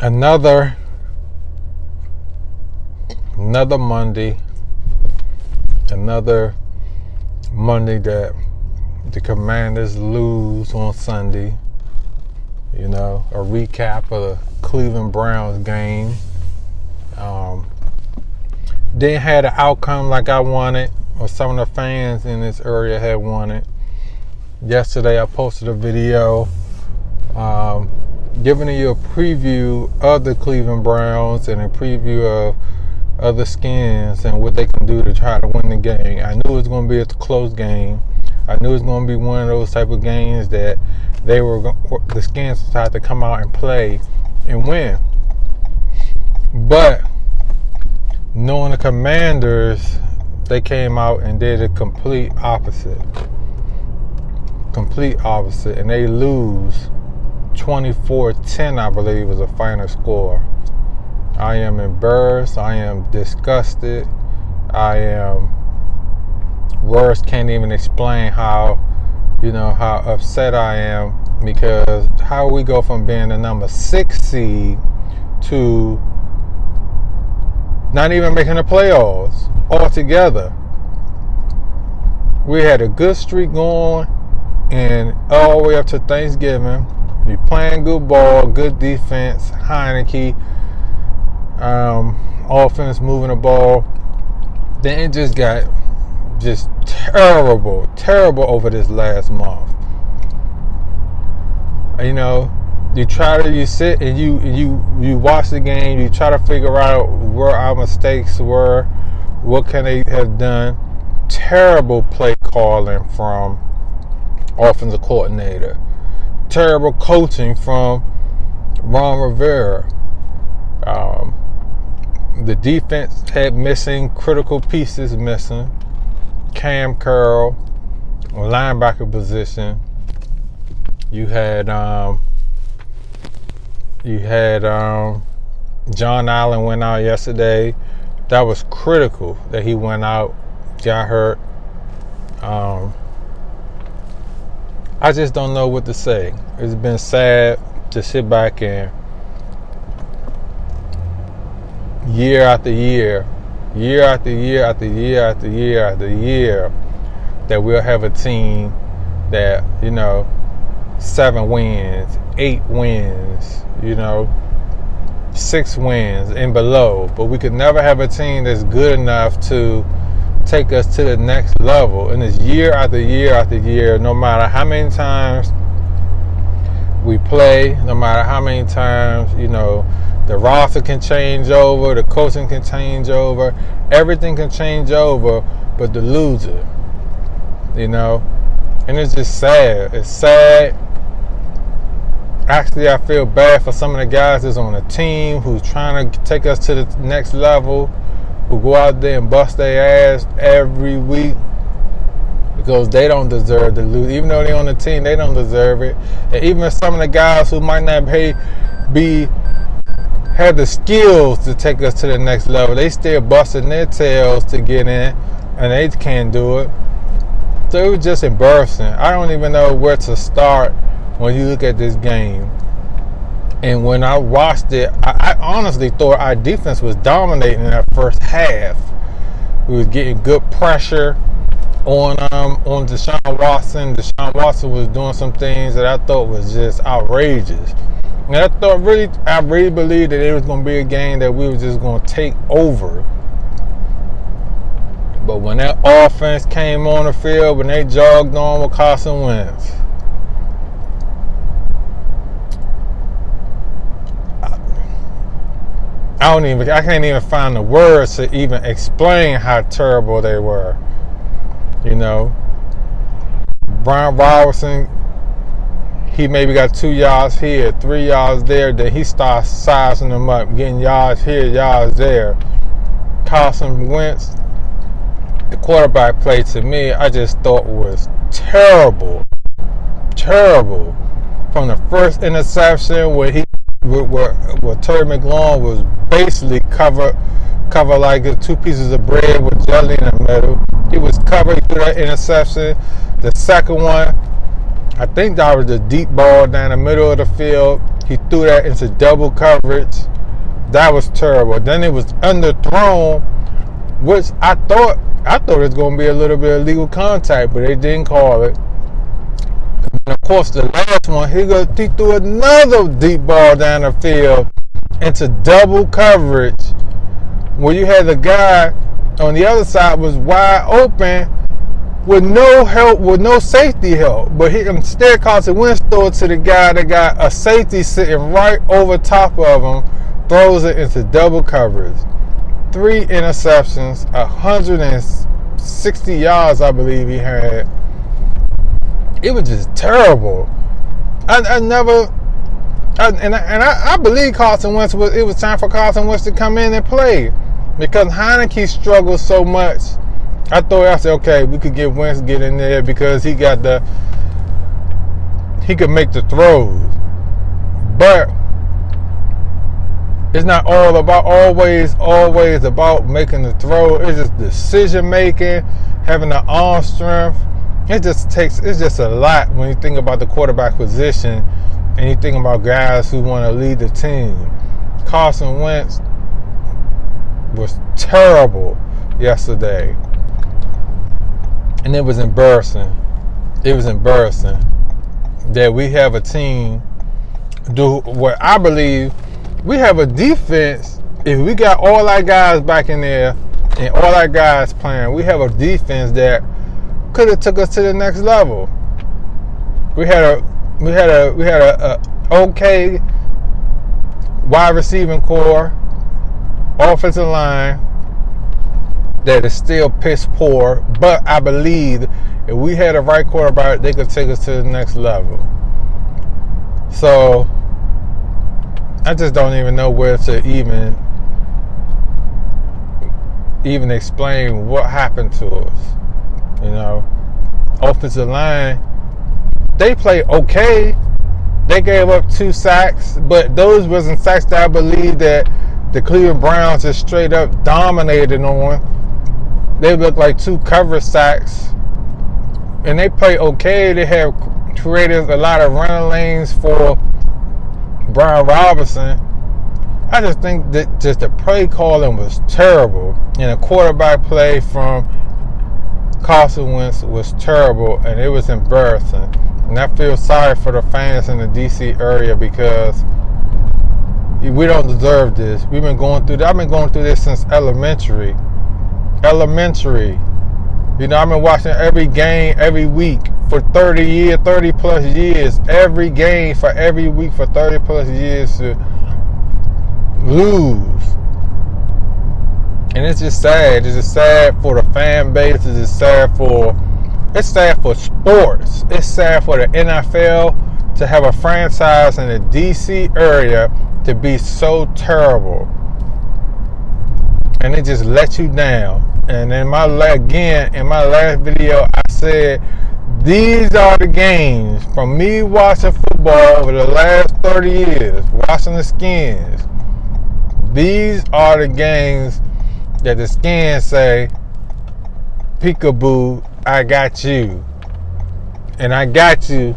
Another Monday. Another Monday that the Commanders lose on Sunday. You know, a recap of the Cleveland Browns game. Didn't have the outcome like I wanted, or some of the fans in this area had wanted. Yesterday I posted a video giving you a preview of the Cleveland Browns and a preview of other skins and what they can do to try to win the game. I knew it was going to be a close game. I knew it was going to be one of those type of games that the skins would have to come out and play and win. But knowing the Commanders, they came out and did a complete opposite. And they lose 24-10, I believe, was the final score. I am embarrassed. I am disgusted. Words can't even explain how upset I am, because how we go from being the number 6 seed to not even making the playoffs altogether. We had a good streak going, and all the way up to Thanksgiving, we playing good ball, good defense, Heineke, offense moving the ball. Then it just got terrible over this last month. You know, you sit and you watch the game, you try to figure out where our mistakes were, what can they have done. Terrible play calling from offensive coordinator. Terrible coaching from Ron Rivera. The defense had critical pieces missing. Cam Curl, linebacker position. You had John Allen went out yesterday. That was critical that he went out, got hurt. I just don't know what to say. It's been sad to sit back and year after year, that we'll have a team that, 7 wins, 8 wins, 6 wins and below. But we could never have a team that's good enough to take us to the next level. And it's year after year, no matter how many times we play, no matter how many times, the roster can change over, the coaching can change over, everything can change over, but the loser, and it's just sad. It's sad. Actually, I feel bad for some of the guys that's on the team who's trying to take us to the next level, who go out there and bust their ass every week, because they don't deserve to lose. Even though they're on the team, they don't deserve it. And even some of the guys who might not have the skills to take us to the next level, they still busting their tails to get in, and they can't do it. So it was just embarrassing. I don't even know where to start when you look at this game. And when I watched it, I honestly thought our defense was dominating in that first half. We was getting good pressure on Deshaun Watson. Deshaun Watson was doing some things that I thought was just outrageous. And I really believed that it was going to be a game that we were just going to take over. But when that offense came on the field, when they jogged on with Carson Wentz, I can't even find the words to even explain how terrible they were. Brian Robinson, he maybe got 2 yards here, 3 yards there, then he starts sizing them up, getting yards here, yards there. Carson Wentz, the quarterback play, to me, I just thought was terrible. From the first interception where Terry McLaurin was basically cover like the 2 pieces of bread with jelly in the middle. He was covered through that interception. The second one, I think that was the deep ball down the middle of the field. He threw that into double coverage. That was terrible. Then it was underthrown, which I thought it was going to be a little bit of legal contact, but they didn't call it. And of course, the last one, he threw another deep ball down the field into double coverage, where you had the guy on the other side was wide open with no help, with no safety help. But he instead Carson Wentz threw it to the guy that got a safety sitting right over top of him, throws it into double coverage. 3 interceptions, 160 yards, I believe he had. It was just terrible. I believe Carson Wentz it was time for Carson Wentz to come in and play, because Heineke struggled so much. I said, okay, we could get Wentz get in there because he could make the throws. But it's not always about making the throw. It's just decision making, having the arm strength. It's just a lot when you think about the quarterback position and you think about guys who want to lead the team. Carson Wentz was terrible yesterday. And it was embarrassing. It was embarrassing that we have a team do what I believe we have a defense. If we got all our guys back in there and all our guys playing, we have a defense that could have took us to the next level. We had a okay wide receiving core, offensive line that is still piss poor, but I believe if we had a right quarterback, they could take us to the next level. So I just don't even know where to even explain what happened to us. You know, offensive line, they played okay. They gave up 2 sacks, but those wasn't sacks that I believe that the Cleveland Browns just straight up dominated on. They looked like 2 cover sacks, and they played okay. They have created a lot of running lanes for Brian Robinson. I just think that just the play calling was terrible, and the quarterback play from Carson Wentz was terrible, and it was embarrassing. And I feel sorry for the fans in the DC area because we don't deserve this. We've been going through. I've been going through this since elementary. You know, I've been watching every game every week for 30 plus years. Every game for every week for 30 plus years to lose. And it's just sad. It's just sad for the fan base. It's just sad for sports. It's sad for the NFL to have a franchise in the DC area to be so terrible. And it just let you down. And in my last video, I said, these are the games from me watching football over the last 30 years, watching the Skins. These are the games that the Skins say, peekaboo, I got you. And I got you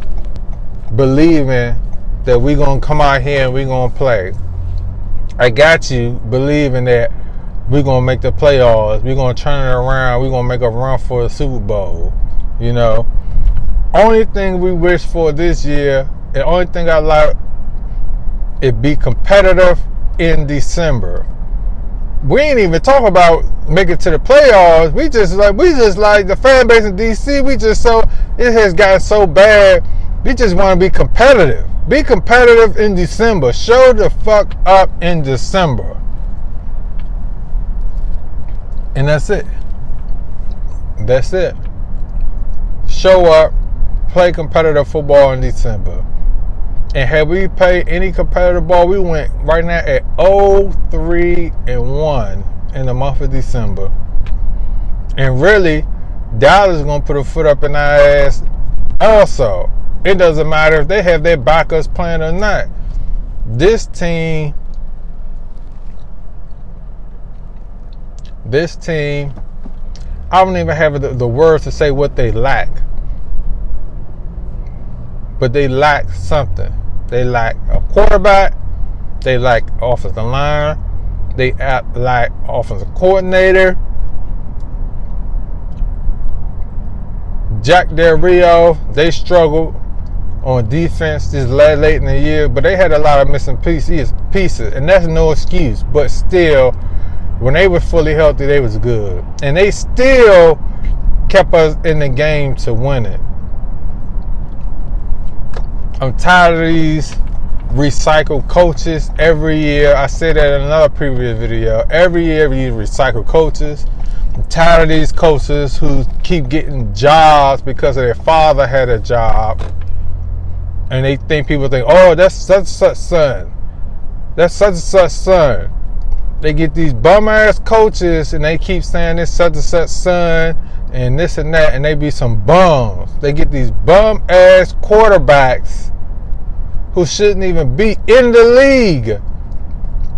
believing that we're going to come out here and we're going to play. I got you believing that we're going to make the playoffs. We're going to turn it around. We're going to make a run for the Super Bowl. You know, only thing we wish for this year, the only thing I like, it be competitive in December. We ain't even talk about making it to the playoffs. We just like the fan base in DC. It has gotten so bad. We just want to be competitive. Be competitive in December. Show the fuck up in December. And that's it. That's it. Show up, play competitive football in December. And had we played any competitive ball, we went right now at 0-3-1 in the month of December. And really, Dallas is going to put a foot up in our ass also. It doesn't matter if they have their backups playing or not. This team, I don't even have the words to say what they lack. but they lack something. They lack a quarterback. They lack offensive line. They lack offensive coordinator. Jack Del Rio, they struggled on defense this late in the year, but they had a lot of missing pieces, and that's no excuse. But still, when they were fully healthy, they was good, and they still kept us in the game to win it. I'm tired of these recycled coaches every year. I said that in another previous video. Every year we recycle coaches. I'm tired of these coaches who keep getting jobs because their father had a job. And people think, oh, that's such and such son. That's such and such son. They get these bum ass coaches and they keep saying this such and such son and this and that, and they be some bums. They get these bum ass quarterbacks who shouldn't even be in the league.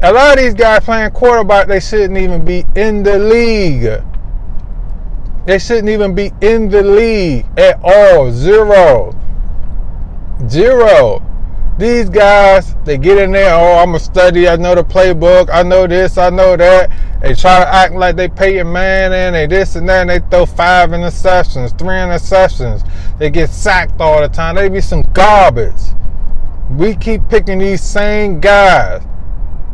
A lot of these guys playing quarterback, they shouldn't even be in the league. They shouldn't even be in the league at all. Zero. These guys, they get in there, oh, I'm going to study, I know the playbook, I know this, I know that. They try to act like they Peyton Manning, they this and that, and they throw 5 interceptions, 3 interceptions. They get sacked all the time. They be some garbage. We keep picking these same guys.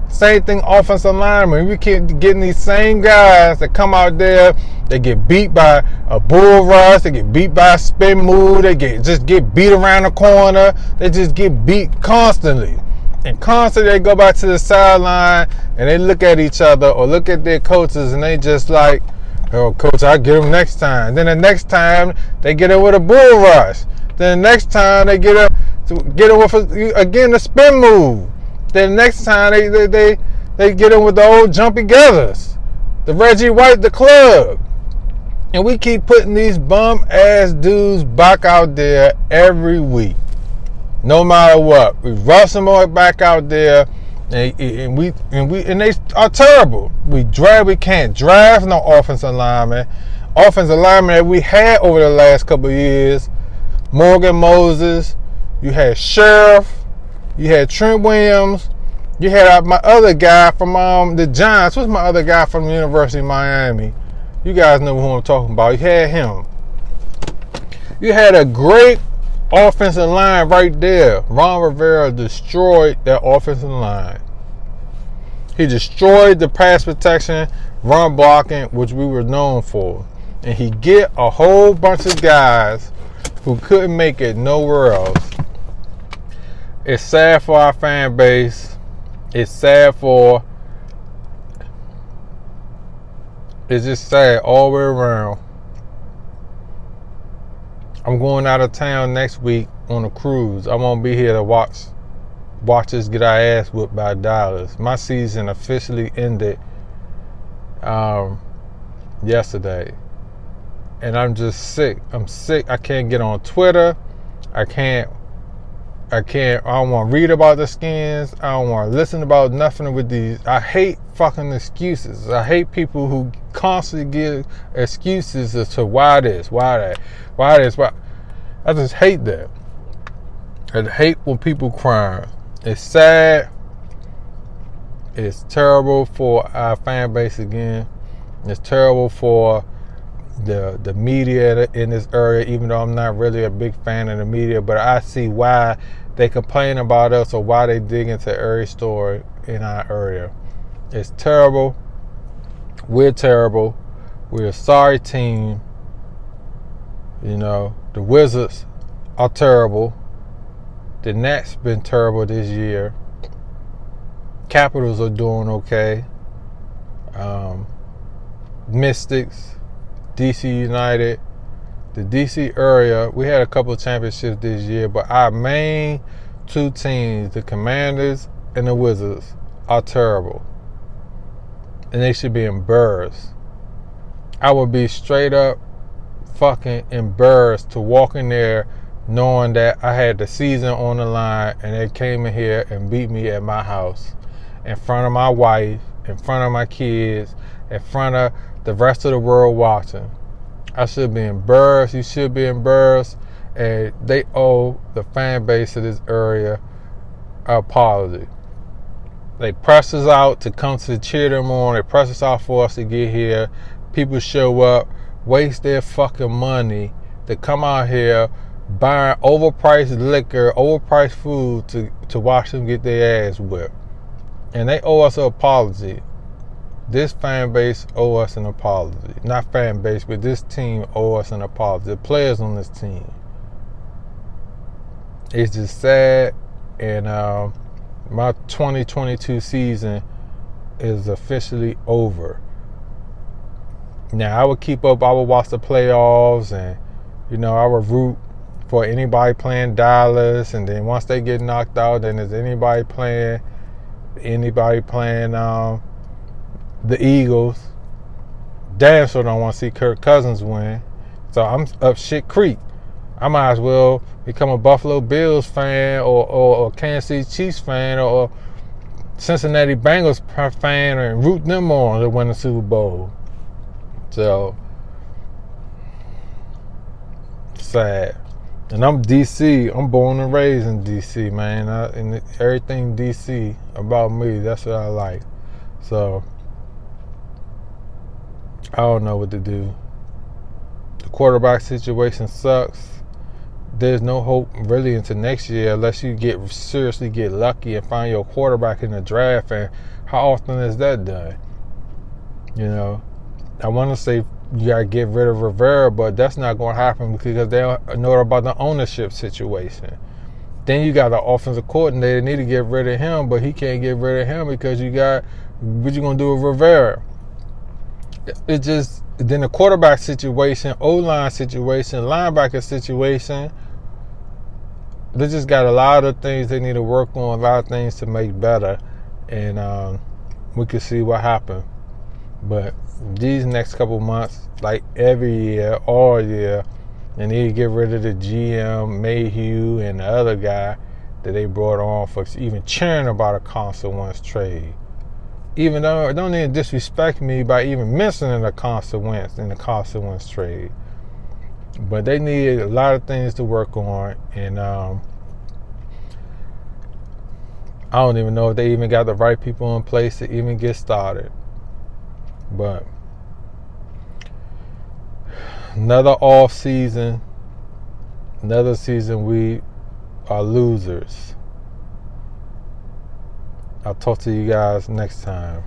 Same thing, offensive linemen. We keep getting these same guys that come out there. They get beat by a bull rush. They get beat by a spin move. They just get beat around the corner. They just get beat constantly. And constantly they go back to the sideline and they look at each other or look at their coaches and they just like, oh, coach, I'll get them next time. Then the next time they get it with a bull rush. Then the next time they get it with again the spin move. Then next time they get in with the old jumpy gathers, the Reggie White, the club. And we keep putting these bum ass dudes back out there every week. No matter what. We rush them all back out there and they are terrible. We can't draft no offensive linemen. Offensive linemen that we had over the last couple of years. Morgan Moses, you had Sheriff, you had Trent Williams, you had my other guy from the Giants. What's my other guy from the University of Miami? You guys know who I'm talking about. You had him. You had a great offensive line right there. Ron Rivera destroyed that offensive line. He destroyed the pass protection, run blocking, which we were known for. And he get a whole bunch of guys who couldn't make it nowhere else. It's sad for our fan base. It's just sad all the way around. I'm going out of town next week on a cruise. I won't be here to watch us get our ass whipped by Dallas. My season officially ended yesterday. And I'm just sick. I'm sick. I can't get on Twitter. I don't want to read about the Skins. I don't want to listen about nothing with these. I hate fucking excuses. I hate people who constantly give excuses as to why this, why that, why this, why. I just hate that. I hate when people cry. It's sad. It's terrible for our fan base again. It's terrible for the media in this area, even though I'm not really a big fan of the media, but I see why they complain about us or why they dig into every story in our area. It's terrible. We're terrible. We're a sorry team. You know, the Wizards are terrible. The Nets been terrible this year. Capitals are doing okay. Mystics, DC United, the DC area, we had a couple of championships this year, but our main two teams, the Commanders and the Wizards, are terrible. And they should be embarrassed. I would be straight up fucking embarrassed to walk in there knowing that I had the season on the line and they came in here and beat me at my house in front of my wife, in front of my kids, in front of the rest of the world watching. I should be embarrassed. You should be embarrassed. and they owe the fan base of this area an apology. They press us out to come to cheer them on. They press us out for us to get here. People show up, waste their fucking money to come out here, buying overpriced liquor, overpriced food to watch them get their ass whipped. And they owe us an apology. This fan base owe us an apology. Not fan base, but this team owe us an apology. The players on this team. It's just sad, and my 2022 season is officially over. Now, I would keep up. I would watch the playoffs, and I would root for anybody playing Dallas. And then once they get knocked out, then there's anybody playing the Eagles. Damn sure don't want to see Kirk Cousins win. So I'm up shit creek. I might as well become a Buffalo Bills fan or Kansas City Chiefs fan or Cincinnati Bengals fan and root them on to win the Super Bowl. So, sad. And I'm DC. I'm born and raised in DC, man. And everything DC about me, that's what I like. So, I don't know what to do. The quarterback situation sucks. There's no hope really into next year unless you seriously get lucky and find your quarterback in the draft. And how often is that done? I want to say you got to get rid of Rivera, but that's not going to happen because they don't know about the ownership situation. Then you got the offensive coordinator, need to get rid of him, but he can't get rid of him because you got, what you going to do with Rivera? Then the quarterback situation, O-line situation, linebacker situation, they just got a lot of things they need to work on, a lot of things to make better, and we can see what happens. But these next couple months, like every year, all year, they need to get rid of the GM, Mayhew, and the other guy that they brought on for even cheering about a Carson Wentz trade. Even though, don't even disrespect me by even mentioning the Carson Wentz trade. But they need a lot of things to work on, and I don't even know if they even got the right people in place to even get started. But another off season, another season we are losers. I'll talk to you guys next time.